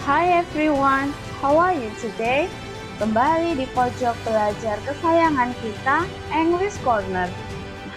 Hi everyone, how are you today? Kembali di pojok belajar kesayangan kita, English Corner.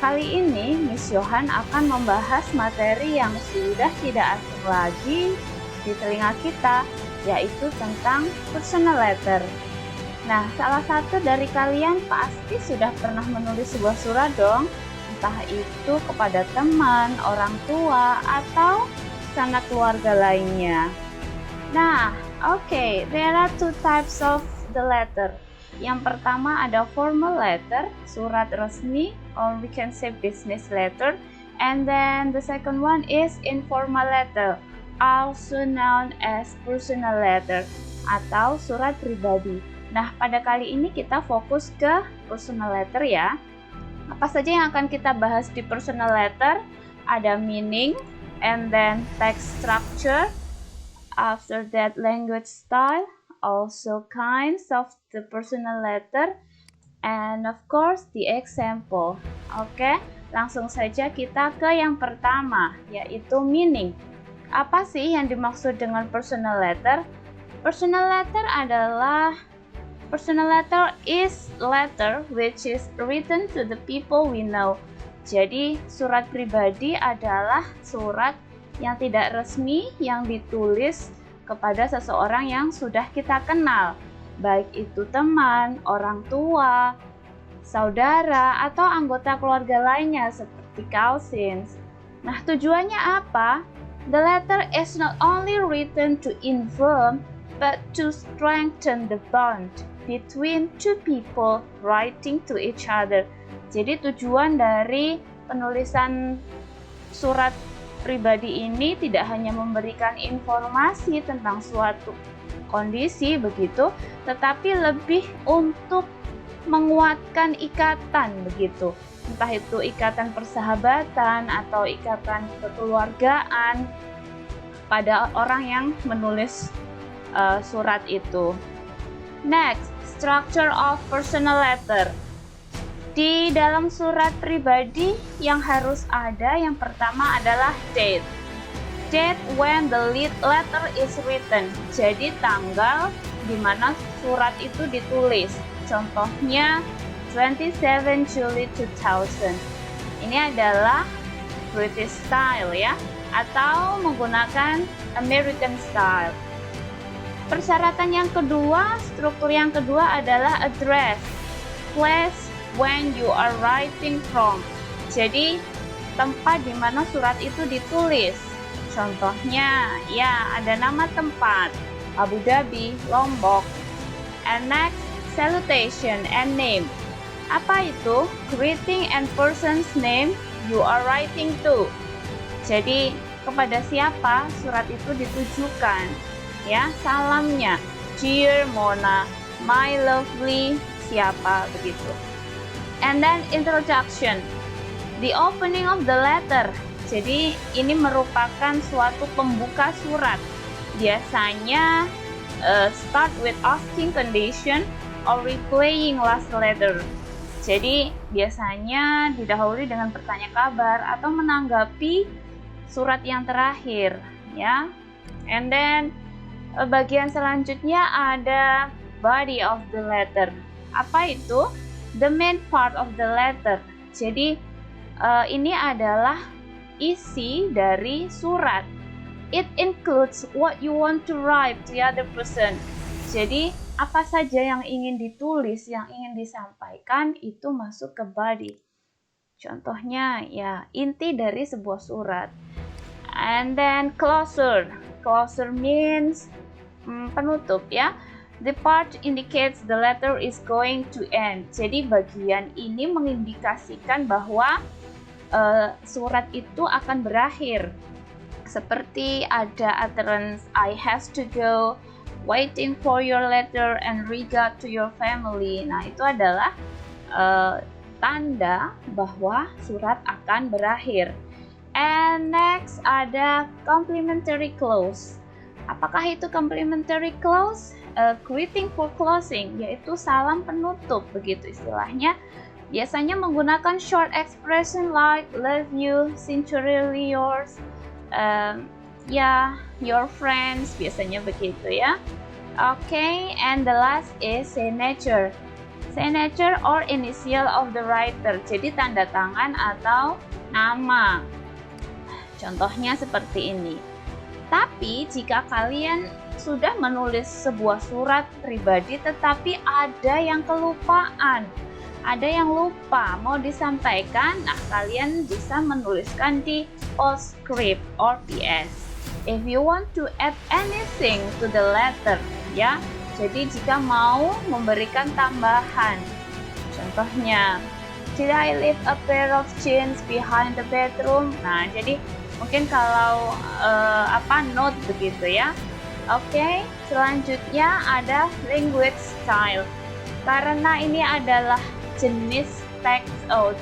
Kali ini Miss Johan akan membahas materi yang sudah tidak asing lagi di telinga kita, yaitu tentang personal letter. Nah, salah satu dari kalian pasti sudah pernah menulis sebuah surat dong, entah itu kepada teman, orang tua, atau sanak keluarga lainnya. Nah, okay, there are two types of the letter. Yang pertama ada formal letter, surat resmi, or we can say business letter. And then the second one is informal letter, also known as personal letter, atau surat pribadi. Nah, pada kali ini kita fokus ke personal letter ya. Apa saja yang akan kita bahas di personal letter? Ada meaning, and then text structure, after that language style, also kinds of the personal letter, and of course the example. Oke, langsung saja kita ke yang pertama, yaitu meaning. Apa sih yang dimaksud dengan personal letter? Personal letter is letter which is written to the people we know. Jadi surat pribadi adalah surat yang tidak resmi yang ditulis kepada seseorang yang sudah kita kenal, baik itu teman, orang tua, saudara, atau anggota keluarga lainnya seperti cousins. Nah, tujuannya apa? The letter is not only written to inform, but to strengthen the bond between two people writing to each other. Jadi tujuan dari penulisan surat pribadi ini tidak hanya memberikan informasi tentang suatu kondisi begitu, tetapi lebih untuk menguatkan ikatan begitu. Entah itu ikatan persahabatan atau ikatan kekeluargaan pada orang yang menulis surat itu. Next, structure of personal letter. Di dalam surat pribadi yang harus ada, yang pertama adalah date. Date when the letter is written. Jadi tanggal di mana surat itu ditulis. Contohnya 27 Juli 2000. Ini adalah British style ya, atau menggunakan American style. Persyaratan yang kedua, struktur yang kedua adalah address, place when you are writing from. Jadi tempat di mana surat itu ditulis. Contohnya, ya ada nama tempat, Abu Dhabi, Lombok. And next, salutation and name. Apa itu? Greeting and person's name you are writing to. Jadi kepada siapa surat itu ditujukan? Ya, salamnya, dear Mona, my lovely siapa begitu. And then introduction, the opening of the letter. Jadi ini merupakan suatu pembuka surat. Biasanya start with asking condition or replying last letter. Jadi biasanya didahului dengan bertanya kabar atau menanggapi surat yang terakhir, ya. And then bagian selanjutnya ada body of the letter. Apa itu? The main part of the letter. Jadi ini adalah isi dari surat. It includes what you want to write to the other person. Jadi apa saja yang ingin ditulis, yang ingin disampaikan itu masuk ke body. Contohnya ya inti dari sebuah surat. And then closure. Closure means penutup ya. The part indicates the letter is going to end. Jadi bagian ini mengindikasikan bahwa surat itu akan berakhir. Seperti ada utterance I have to go, waiting for your letter, and regard to your family. Nah, itu adalah tanda bahwa surat akan berakhir. And next ada complimentary clause. Apakah itu complimentary clause? Greeting for closing, yaitu salam penutup begitu istilahnya. Biasanya menggunakan short expression like love you, sincerely yours, ya your friends, biasanya begitu ya. Okay, and the last is signature. Signature or initial of the writer, jadi tanda tangan atau nama. Contohnya seperti ini. Tapi jika kalian sudah menulis sebuah surat pribadi tetapi ada yang kelupaan, ada yang lupa mau disampaikan, nah kalian bisa menuliskan di postscript or PS. If you want to add anything to the letter, ya. Jadi jika mau memberikan tambahan, contohnya, did I leave a pair of jeans behind the bedroom? Nah, jadi mungkin kalau note begitu ya. Oke, selanjutnya ada language style. Karena ini adalah jenis teks,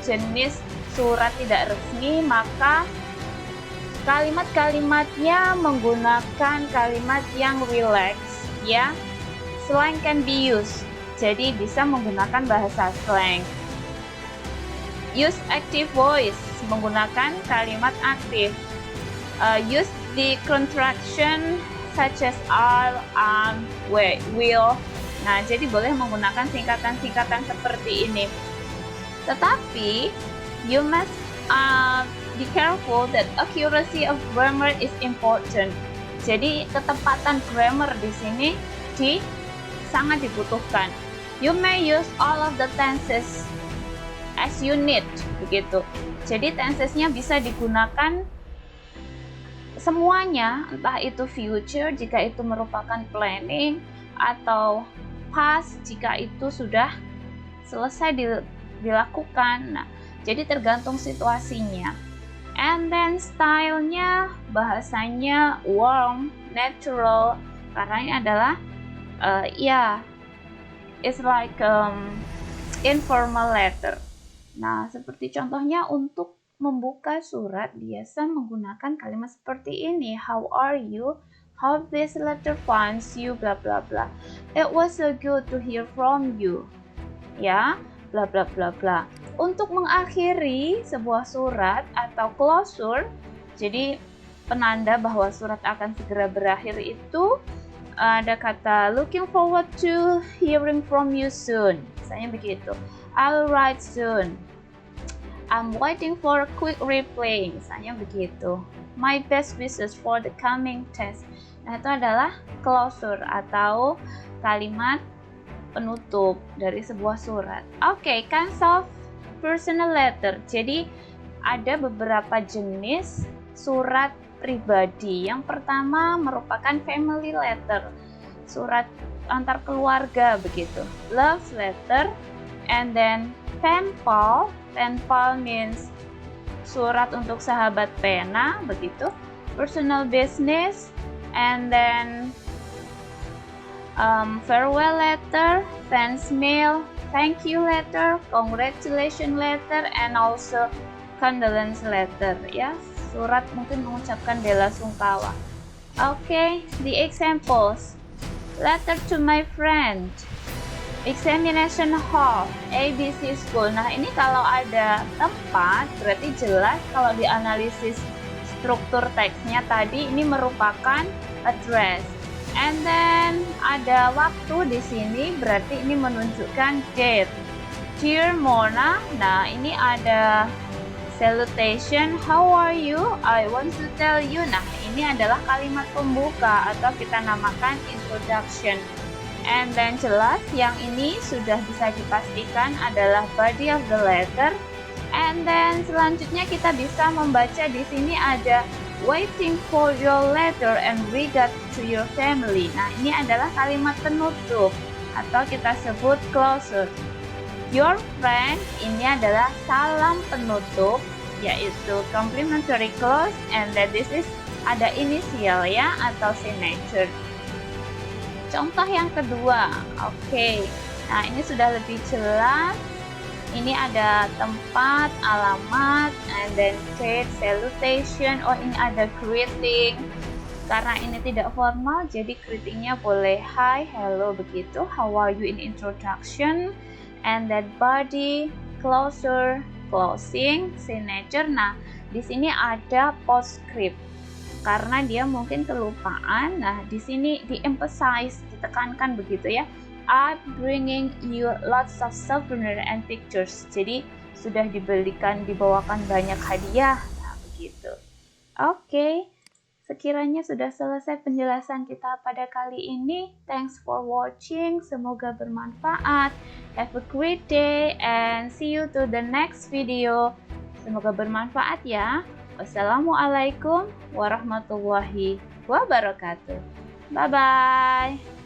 jenis surat tidak resmi, maka kalimat-kalimatnya menggunakan kalimat yang relax, ya. Slang can be used, jadi bisa menggunakan bahasa slang. Use active voice, menggunakan kalimat aktif. Use the contraction such as I'll, will. Nah, jadi boleh menggunakan singkatan-singkatan seperti ini. Tetapi, you must be careful that accuracy of grammar is important. Jadi, ketepatan grammar di sini sangat dibutuhkan. You may use all of the tenses as you need, begitu. Jadi tensesnya bisa digunakan semuanya, entah itu future jika itu merupakan planning, atau past jika itu sudah selesai dilakukan. Nah, jadi tergantung situasinya. And then stylenya, bahasanya warm, natural, karena ini adalah it's like informal letter. Nah, seperti contohnya untuk membuka surat biasa menggunakan kalimat seperti ini. How are you? Hope this letter finds you, bla bla bla. It was so good to hear from you. Ya, bla bla bla bla. Untuk mengakhiri sebuah surat atau closure, jadi penanda bahwa surat akan segera berakhir itu ada kata looking forward to hearing from you soon. Misalnya begitu. I'll write soon. I'm waiting for a quick reply. Misalnya begitu. My best wishes for the coming test. Nah, itu adalah closure atau kalimat penutup dari sebuah surat. Oke, kinds of personal letter. Jadi ada beberapa jenis surat pribadi. Yang pertama merupakan family letter, surat antar keluarga begitu. Love letter, and then pen pal. Pen pal means surat untuk sahabat pena begitu. Personal business, and then farewell letter, fans mail, thank you letter, congratulation letter, and also condolence letter, ya. Surat mungkin mengucapkan bela sungkawa. Okay, the examples. Letter to my friend, examination hall, ABC school. Nah, ini kalau ada tempat berarti jelas kalau dianalisis struktur teksnya tadi ini merupakan address. And then ada waktu di sini berarti ini menunjukkan date. Dear Mona, nah ini ada salutation, how are you? I want to tell you. Nah, ini adalah kalimat pembuka atau kita namakan introduction. And then jelas yang ini sudah bisa dipastikan adalah body of the letter. And then selanjutnya kita bisa membaca di sini ada waiting for your letter and regard to your family. Nah, ini adalah kalimat penutup atau kita sebut closure. Your friend ini adalah salam penutup, yaitu complimentary close, and then this is ada inisial ya atau signature. Contoh yang kedua, oke. Nah, ini sudah lebih jelas. Ini ada tempat, alamat, and then date, salutation. Oh, ini ada greeting. Karena ini tidak formal, jadi greetingnya boleh hi, hello begitu. How are you in introduction? And then body, closure, closing, signature. Nah, di sini ada postscript. karena dia mungkin kelupaan. Nah, di sini di-emphasize, ditekankan begitu ya. I'm bringing you lots of souvenir and pictures. Jadi sudah dibawakan banyak hadiah. Nah, begitu. Oke. Sekiranya sudah selesai penjelasan kita pada kali ini. Thanks for watching. Semoga bermanfaat. Have a great day and see you to the next video. Semoga bermanfaat ya. Wassalamualaikum warahmatullahi wabarakatuh. Bye-bye.